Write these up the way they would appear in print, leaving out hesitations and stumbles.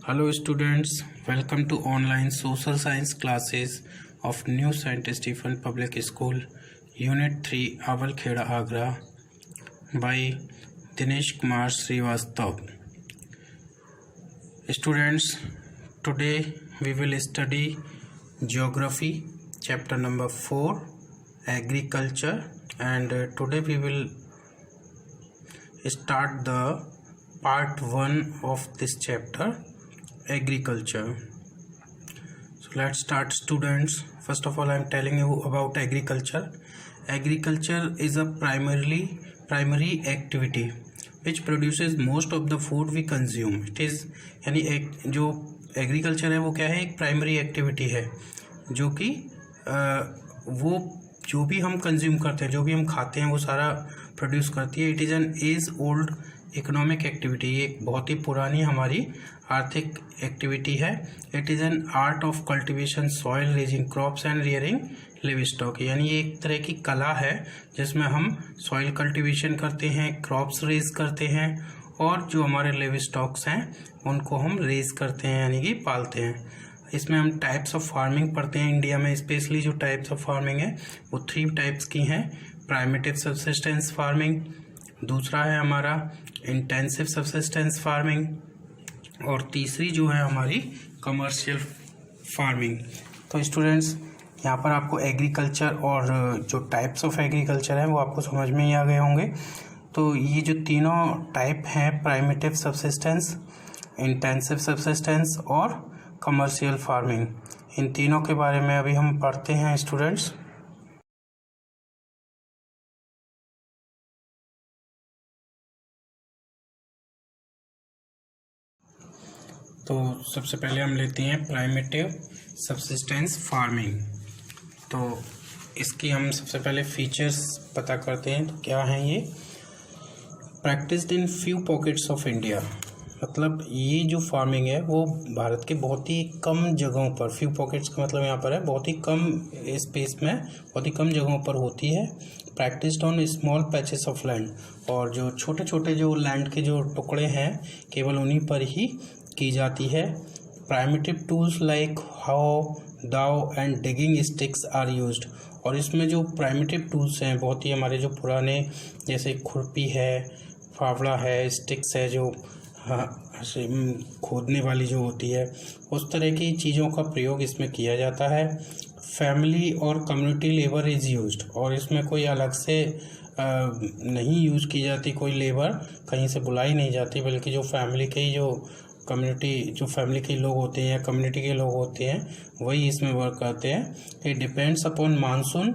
Hello students, welcome to online social science classes of New Saint Stephen Public School, Unit 3, Awal Kheda Agra by Dinesh Kumar Srivastav. Students, today we will study Geography, chapter number 4, Agriculture, and today we will start the part 1 of this chapter, Agriculture. So let's start, students. First of all, I am telling you about agriculture. Agriculture is a primary activity which produces most of the food we consume. It is यानी एक जो agriculture है वो क्या है, एक primary activity है जो कि वो जो भी हम कंज्यूम करते हैं, जो भी हम खाते हैं, वो सारा प्रोड्यूस करती है. It is an age old economic activity. ये एक बहुत ही पुरानी हमारी आर्थिक एक्टिविटी है. It is an art of cultivation soil, raising crops and rearing livestock. यानी ये एक तरह की कला है जिसमें हम सॉइल कल्टिवेशन करते हैं, क्रॉप्स रेज करते हैं और जो हमारे लिव स्टॉक्स हैं उनको हम रेज करते हैं यानी कि पालते हैं. इसमें हम टाइप्स ऑफ फार्मिंग पढ़ते हैं. इंडिया में स्पेशली जो टाइप्स ऑफ फार्मिंग है वो 3 टाइप्स की हैं. प्राइमेटिव सबसिस्टेंस फार्मिंग, दूसरा है हमारा इंटेंसिव सबसिस्टेंस फार्मिंग और तीसरी जो है हमारी कमर्शियल फार्मिंग. तो स्टूडेंट्स, यहाँ पर आपको एग्रीकल्चर और जो टाइप्स ऑफ एग्रीकल्चर है वो आपको समझ में ही आ गए होंगे. तो ये जो तीनों टाइप हैं, प्राइमेटिव सबसिस्टेंस, इंटेंसिव सबसिस्टेंस और कमर्शियल फार्मिंग, इन तीनों के बारे में अभी हम पढ़ते हैं स्टूडेंट्स. तो सबसे पहले हम लेते हैं प्राइमेटिव सबसिस्टेंस फार्मिंग. तो इसकी हम सबसे पहले फीचर्स पता करते हैं. तो क्या हैं ये? Practised in few pockets of India. मतलब ये जो फार्मिंग है वो भारत के बहुत ही कम जगहों पर, फ्यू पॉकेट्स का मतलब यहाँ पर है बहुत ही कम स्पेस में, बहुत ही कम जगहों पर होती है. Practised on small patches of land, और जो छोटे छोटे जो लैंड के जो टुकड़े हैं केवल उन्हीं पर ही की जाती है. Primitive tools like hoe, dao and digging sticks are used. और इसमें जो प्राइमेटिव टूल्स हैं बहुत ही हमारे जो पुराने, जैसे खुरपी है, फावड़ा है, स्टिक्स है, जो खोदने वाली जो होती है, उस तरह की चीज़ों का प्रयोग इसमें किया जाता है. फैमिली और कम्युनिटी लेबर इज़ यूज्ड. और इसमें कोई अलग से नहीं यूज़ की जाती, कोई लेबर कहीं से बुलाई नहीं जाती, बल्कि जो फैमिली के ही जो कम्युनिटी, जो फैमिली के लोग होते हैं या कम्युनिटी के लोग होते हैं वही इसमें वर्क करते हैं. It depends upon monsoon,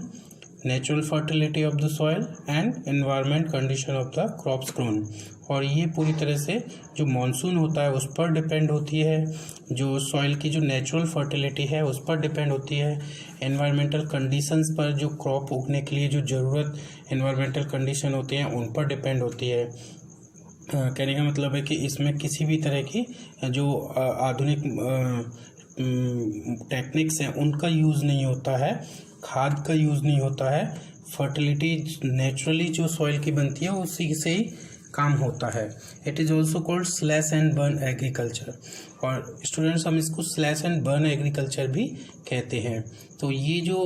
natural fertility of the soil and environment condition of the crops grown. और ये पूरी तरह से जो मानसून होता है उस पर डिपेंड होती है, जो सॉइल की जो नेचुरल फर्टिलिटी है उस पर डिपेंड होती है, एनवायरमेंटल कंडीशंस पर, जो क्रॉप उगने के लिए जो ज़रूरत एनवायरमेंटल कंडीशन होते हैं उन पर डिपेंड होती है. कहने का मतलब है कि इसमें किसी भी तरह की जो आधुनिक टेक्निक्स हैं उनका यूज़ नहीं होता है, खाद का यूज़ नहीं होता है. फर्टिलिटी नेचुरली जो सॉइल की बनती है उसी से ही काम होता है. It is also called slash and burn agriculture. और स्टूडेंट्स, हम इसको स्लैश एंड बर्न एग्रीकल्चर भी कहते हैं. तो ये जो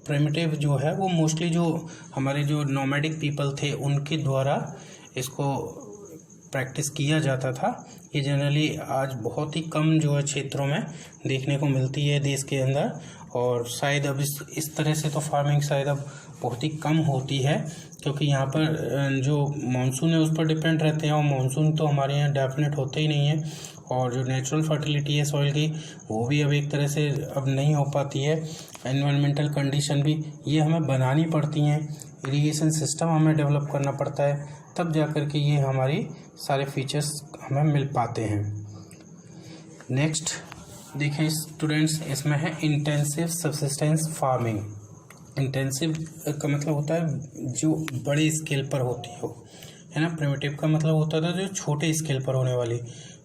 प्रिमिटिव जो है वो मोस्टली जो हमारे जो नोमैडिक पीपल थे उनके द्वारा इसको प्रैक्टिस किया जाता था. ये जनरली आज बहुत ही कम जो है क्षेत्रों में देखने को मिलती है देश के अंदर, और शायद अब इस तरह से तो फार्मिंग शायद अब बहुत ही कम होती है, क्योंकि यहाँ पर जो मानसून है उस पर डिपेंड रहते हैं और मानसून तो हमारे यहाँ डेफिनेट होते ही नहीं है. और जो नेचुरल फर्टिलिटी है सॉइल की वो भी अब एक तरह से अब नहीं हो पाती है. एनवायरमेंटल कंडीशन भी ये हमें बनानी पड़ती हैं, इरिगेशन सिस्टम हमें डेवलप करना पड़ता है, तब जा कर के ये हमारी सारे फीचर्स हमें मिल पाते हैं. नेक्स्ट देखें स्टूडेंट्स, इसमें है इंटेंसिव सबसिस्टेंस फार्मिंग. इंटेंसिव का मतलब होता है जो बड़े स्केल पर होती हो, है ना. प्रिमिटिव का मतलब होता था जो छोटे स्केल पर होने वाली,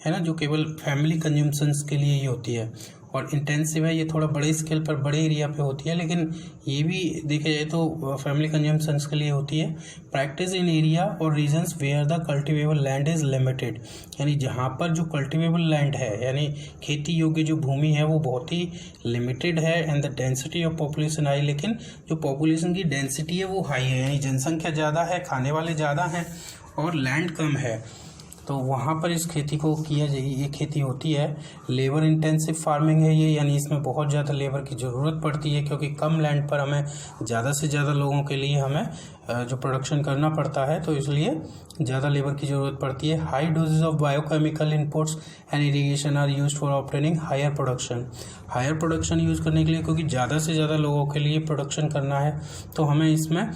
है ना, जो केवल फैमिली कंज्यूमशंस के लिए ही होती है. और इंटेंसिव है, ये थोड़ा बड़े स्केल पर बड़े एरिया पे होती है, लेकिन ये भी देखा जाए तो फैमिली कंजम्पशंस के लिए होती है। प्रैक्टिस इन एरिया और regions where the cultivable land is limited, यानी जहाँ पर जो कल्टिवेबल लैंड है यानी खेती योग्य जो भूमि है वो बहुत ही लिमिटेड है। And the density of population high, लेकिन जो पॉपुलेशन की डेंसिटी है वो हाई है, यानी जनसंख्या ज़्यादा है, खाने वाले ज़्यादा हैं और लैंड कम है, तो वहाँ पर इस खेती को किया जाए, ये खेती होती है। लेबर इंटेंसिव फार्मिंग है ये, यानी इसमें बहुत ज़्यादा लेबर की ज़रूरत पड़ती है, क्योंकि कम लैंड पर हमें ज़्यादा से ज़्यादा लोगों के लिए हमें जो प्रोडक्शन करना पड़ता है, तो इसलिए ज़्यादा लेबर की ज़रूरत पड़ती है। High doses of biochemical inputs and irrigation are used for obtaining higher production use करने के लिए, क्योंकि ज़्यादा से ज़्यादा लोगों के लिए प्रोडक्शन करना है, तो हमें इसमें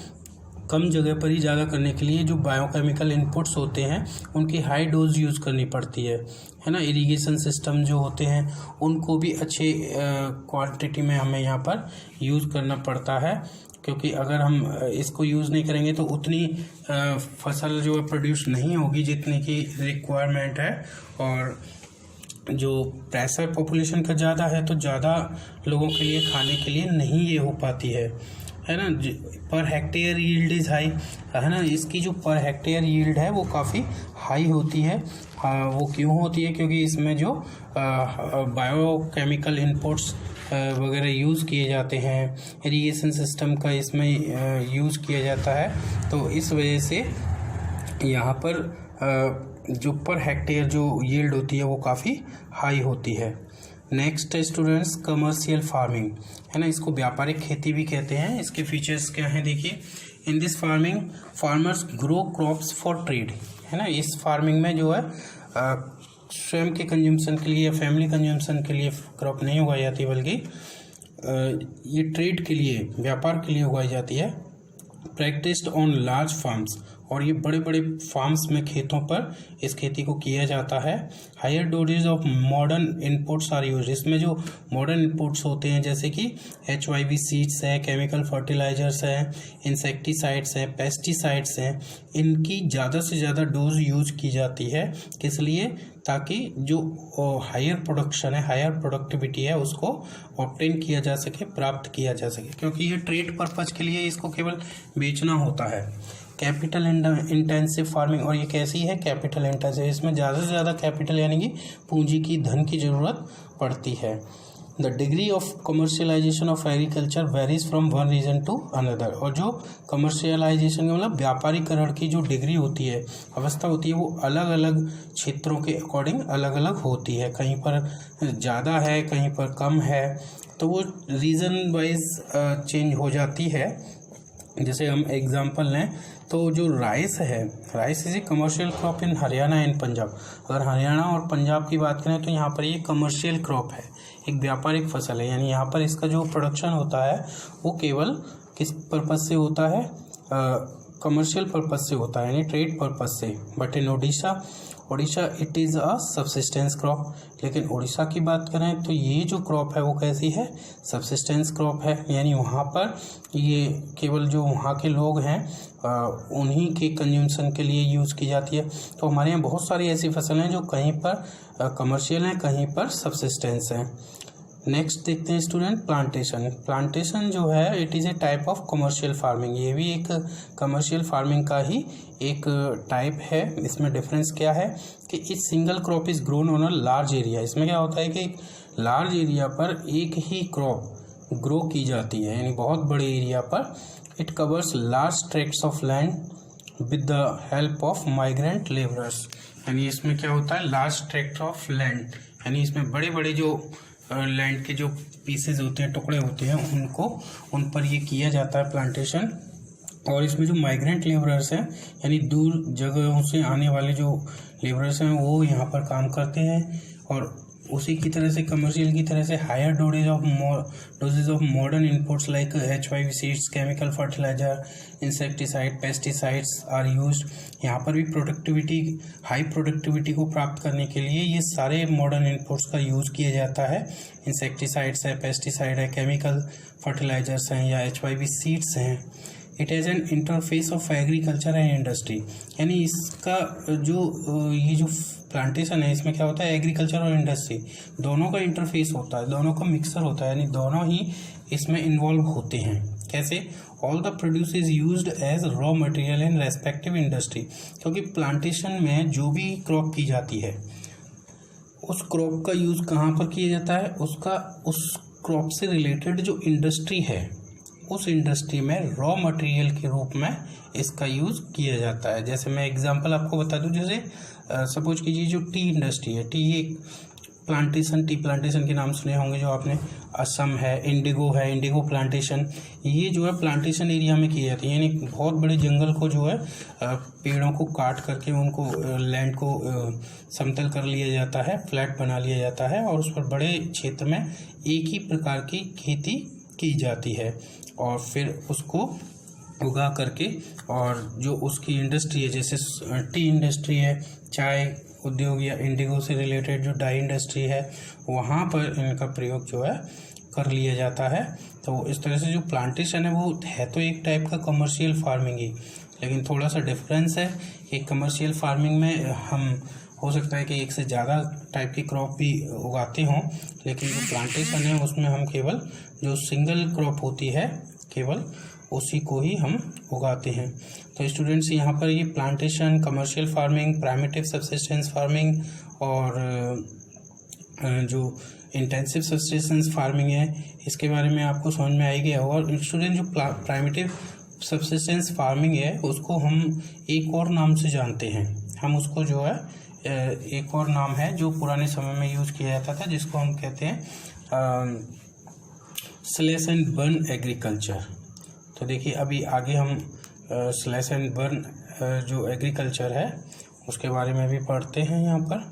कम जगह पर ही ज़्यादा करने के लिए जो बायोकेमिकल इनपुट्स होते हैं उनकी हाई डोज यूज़ करनी पड़ती है ना। इरिगेशन सिस्टम जो होते हैं उनको भी अच्छे क्वांटिटी में हमें यहाँ पर यूज़ करना पड़ता है, क्योंकि अगर हम इसको यूज़ नहीं करेंगे तो उतनी फसल जो है प्रोड्यूस नहीं होगी जितनी की रिक्वायरमेंट है। और जो प्रेशर पॉपुलेशन का ज़्यादा है तो ज़्यादा लोगों के लिए खाने के लिए नहीं ये हो पाती है ना। Per hectare yield is high, है ना, इसकी जो पर हेक्टेयर यील्ड है वो काफ़ी हाई होती है। वो क्यों होती है? क्योंकि इसमें जो बायोकेमिकल इनपुट्स वगैरह यूज़ किए जाते हैं, इरिगेशन सिस्टम का इसमें यूज़ किया जाता है, तो इस वजह से यहाँ पर जो पर हेक्टेयर जो यील्ड होती है वो काफ़ी हाई होती है। नेक्स्ट स्टूडेंट्स कमर्शियल फार्मिंग, है ना, इसको व्यापारिक खेती भी कहते हैं। इसके फीचर्स क्या हैं देखिए। इन this farming farmers grow crops for trade, है ना, इस फार्मिंग में जो है स्वयं के कंजम्पशन के लिए या फैमिली कंजम्पशन के लिए क्रॉप नहीं उगाई जाती, बल्कि ये ट्रेड के लिए, व्यापार के लिए उगाई जाती है। प्रैक्टिस्ड ऑन लार्ज फार्म्स, और ये बड़े बड़े फार्म्स में, खेतों पर इस खेती को किया जाता है। Higher doses of modern inputs are use, इसमें जो मॉडर्न इनपुट्स होते हैं जैसे कि HYV सीड्स है, केमिकल फर्टिलाइजर्स है, इंसेक्टिसाइड्स हैं, पेस्टिसाइड्स हैं, इनकी ज़्यादा से ज़्यादा डोज यूज की जाती है। किस लिए? ताकि जो हायर प्रोडक्शन है, हायर प्रोडक्टिविटी है, उसको ऑब्टेन किया जा सके, प्राप्त किया जा सके, क्योंकि ये ट्रेड पर्पज के लिए इसको केवल बेचना होता है। कैपिटल इंटेंसिव फार्मिंग, और ये कैसी है? कैपिटल इंटेंसिव, इसमें ज़्यादा से ज़्यादा कैपिटल यानी कि पूंजी की, धन की ज़रूरत पड़ती है। The degree of commercialisation of agriculture varies from one region to another, और जो कमर्शियलाइजेशन का मतलब व्यापारीकरण की जो डिग्री होती है, अवस्था होती है, वो अलग अलग क्षेत्रों के अकॉर्डिंग अलग अलग होती है। कहीं पर ज़्यादा है, कहीं पर कम है, तो वो रीजन वाइज चेंज हो जाती है। जैसे हम एग्जांपल लें तो जो राइस है, rice is a commercial crop in Haryana and Punjab. अगर हरियाणा और पंजाब की बात करें तो यहाँ पर ये कमर्शियल क्रॉप है, एक व्यापारिक फसल है, यानी यहाँ पर इसका जो प्रोडक्शन होता है वो केवल किस पर्पज़ से होता है? कमर्शियल पर्पज़ से होता है, यानी ट्रेड पर्पज़ से। But in Orissa it is a subsistence crop, लेकिन उड़ीसा की बात करें तो ये जो क्रॉप है वो कैसी है? सबसिस्टेंस क्रॉप है, यानी वहाँ पर ये केवल जो वहाँ के लोग हैं उन्हीं के कंज्यूमशन के लिए यूज़ की जाती है। तो हमारे यहाँ बहुत सारी ऐसी फसलें हैं जो कहीं पर कमर्शियल हैं, कहीं पर सबसिस्टेंस हैं। नेक्स्ट देखते हैं स्टूडेंट प्लांटेशन जो है it is a type of commercial farming, ये भी एक कमर्शियल फार्मिंग का ही एक टाइप है। इसमें डिफरेंस क्या है कि इस single crop is grown on a large area, इसमें क्या होता है कि एक लार्ज एरिया पर एक ही क्रॉप ग्रो की जाती है, यानी बहुत बड़े एरिया पर। It covers large tracts of land with the help of migrant labourers, यानी इसमें क्या होता है? लार्ज ट्रैक्ट ऑफ लैंड, यानी इसमें बड़े बड़े जो लैंड के जो पीसेज होते हैं, टुकड़े होते हैं, उन पर ये किया जाता है प्लांटेशन। और इसमें जो माइग्रेंट लेबरर्स हैं, यानी दूर जगहों से आने वाले जो लेबरर्स हैं, वो यहाँ पर काम करते हैं। और उसी की तरह से कमर्शियल की तरह से higher doses of modern inputs like HYV seeds, chemical fertiliser, insecticide, pesticides are used. यहाँ पर भी हाई प्रोडक्टिविटी को प्राप्त करने के लिए ये सारे मॉडर्न इनपुट्स का यूज़ किया जाता है। इंसेक्टिसाइड्स है, पेस्टिसाइड है, केमिकल फर्टिलाइजर्स हैं या HYV सीड्स हैं। It has an interface of agriculture and industry, यानी इसका जो ये जो प्लांटेशन है इसमें क्या होता है, एग्रीकल्चर और इंडस्ट्री दोनों का इंटरफेस होता है, दोनों का मिक्सर होता है, यानी दोनों ही इसमें इन्वॉल्व होते हैं। कैसे? All the produce is used as raw material in respective industry, क्योंकि प्लांटेशन में जो भी क्रॉप की जाती है उस क्रॉप का यूज़ कहाँ पर किया जाता है, उस क्रॉप से रिलेटेड जो इंडस्ट्री है उस इंडस्ट्री में रॉ मटेरियल के रूप में इसका यूज़ किया जाता है। जैसे मैं एग्जांपल आपको बता दूं, जैसे सपोज कीजिए जो टी इंडस्ट्री है, टी प्लांटेशन के नाम सुने होंगे जो आपने, असम है, इंडिगो प्लांटेशन, ये जो है प्लांटेशन एरिया में की जाती है, यानी बहुत बड़े जंगल को जो है पेड़ों को काट करके उनको लैंड को समतल कर लिया जाता है, फ्लैट बना लिया जाता है और उस पर बड़े क्षेत्र में एक ही प्रकार की खेती की जाती है और फिर उसको उगा करके, और जो उसकी इंडस्ट्री है जैसे टी इंडस्ट्री है, चाय उद्योग या इंडिगो से रिलेटेड जो डाई इंडस्ट्री है, वहाँ पर इनका प्रयोग जो है कर लिया जाता है। तो इस तरह से जो प्लांटेशन है वो है तो एक टाइप का कमर्शियल फार्मिंग ही, लेकिन थोड़ा सा डिफरेंस है कि कमर्शियल फार्मिंग में हम हो सकता है कि एक से ज़्यादा टाइप की क्रॉप भी उगाते हों, लेकिन जो प्लांटेशन है उसमें हम केवल जो सिंगल क्रॉप होती है केवल उसी को ही हम उगाते हैं। तो स्टूडेंट्स यहाँ पर ये plantation, commercial farming, primitive subsistence farming और जो इंटेंसिव सबसिस्टेंस फार्मिंग है इसके बारे में आपको समझ में आई गया होगा। और स्टूडेंट जो प्राइमेटिव सबसिस्टेंस फार्मिंग है उसको हम एक और नाम से जानते हैं, हम उसको जो है एक और नाम है जो पुराने समय में यूज़ किया जाता था, जिसको हम कहते हैं स्लैश एंड बर्न एग्रीकल्चर। तो देखिए अभी आगे हम स्लैश एंड बर्न जो एग्रीकल्चर है उसके बारे में भी पढ़ते हैं यहाँ पर।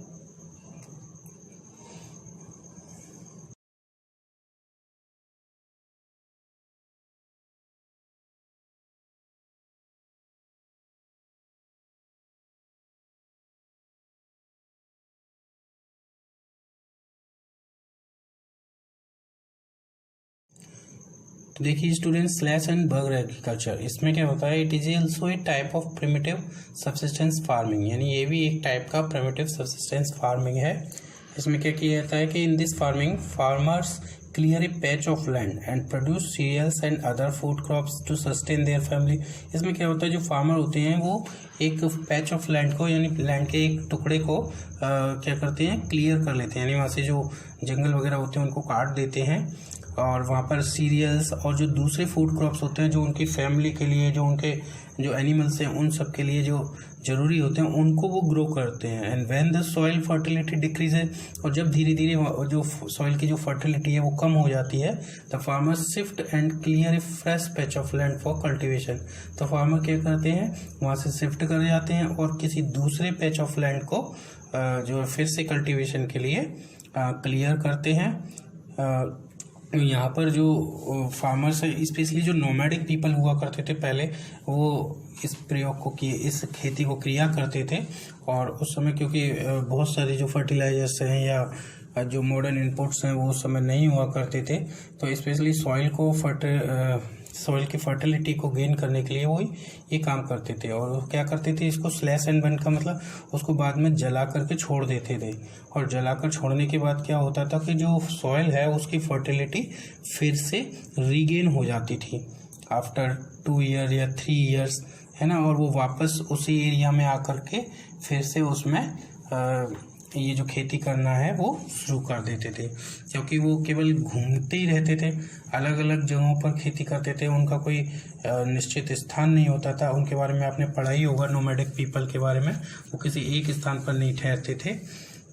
तो देखिए student, slash and burn agriculture, इसमें क्या होता है, it is also a type of primitive subsistence farming, यानी ये भी एक टाइप का प्रिमिटिव सब्सिस्टेंस फार्मिंग है। इसमें क्या किया जाता है कि in this farming farmers clear a patch of land and produce cereals and other food crops to sustain their family. इसमें क्या होता है, जो फार्मर होते हैं वो एक पैच ऑफ लैंड को, यानी लैंड के एक टुकड़े को क्या करते हैं, क्लियर कर लेते हैं, यानी वहाँ से जो जंगल वगैरह होते हैं उनको काट देते हैं और वहाँ पर सीरियल्स और जो दूसरे फूड क्रॉप्स होते हैं जो उनकी फैमिली के लिए, जो उनके जो एनिमल्स हैं उन सब के लिए जो ज़रूरी होते हैं उनको वो ग्रो करते हैं। And when the soil fertility decrease है, और जब धीरे धीरे जो सॉइल की जो फर्टिलिटी है वो कम हो जाती है, the farmer shift and clear A fresh patch of land for cultivation. तो फार्मर क्या करते हैं, वहाँ से शिफ्ट कर जाते हैं और किसी दूसरे पैच ऑफ लैंड को जो फिर से कल्टिवेशन के लिए क्लियर करते हैं। यहाँ पर जो फार्मर्स है, स्पेशली जो नोमैडिक पीपल हुआ करते थे पहले, वो इस प्रयोग को किए, इस खेती को किया करते थे। और उस समय क्योंकि बहुत सारे जो फर्टिलाइजर्स हैं या जो मॉडर्न इनपुट्स हैं वो उस समय नहीं हुआ करते थे, तो स्पेशली सॉइल की फर्टिलिटी को गेन करने के लिए वो ये काम करते थे। और क्या करते थे, इसको स्लैश एंड बर्न का मतलब उसको बाद में जला करके छोड़ देते थे, और जलाकर छोड़ने के बाद क्या होता था कि जो सॉइल है उसकी फर्टिलिटी फिर से रीगेन हो जाती थी आफ्टर 2 ईयर या 3 ईयर्स, है ना, और वो वापस उसी एरिया में आकर के फिर से उसमें ये जो खेती करना है वो शुरू कर देते थे। क्योंकि वो केवल घूमते ही रहते थे, अलग अलग जगहों पर खेती करते थे, उनका कोई निश्चित स्थान नहीं होता था। उनके बारे में आपने पढ़ा ही होगा, नोमैडिक पीपल के बारे में, वो किसी एक स्थान पर नहीं ठहरते थे।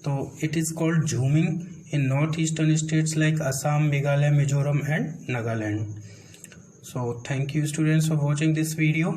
तो it is called jhuming in north eastern states like Assam, Meghalaya, Mizoram and Nagaland. So thank you students for watching this video.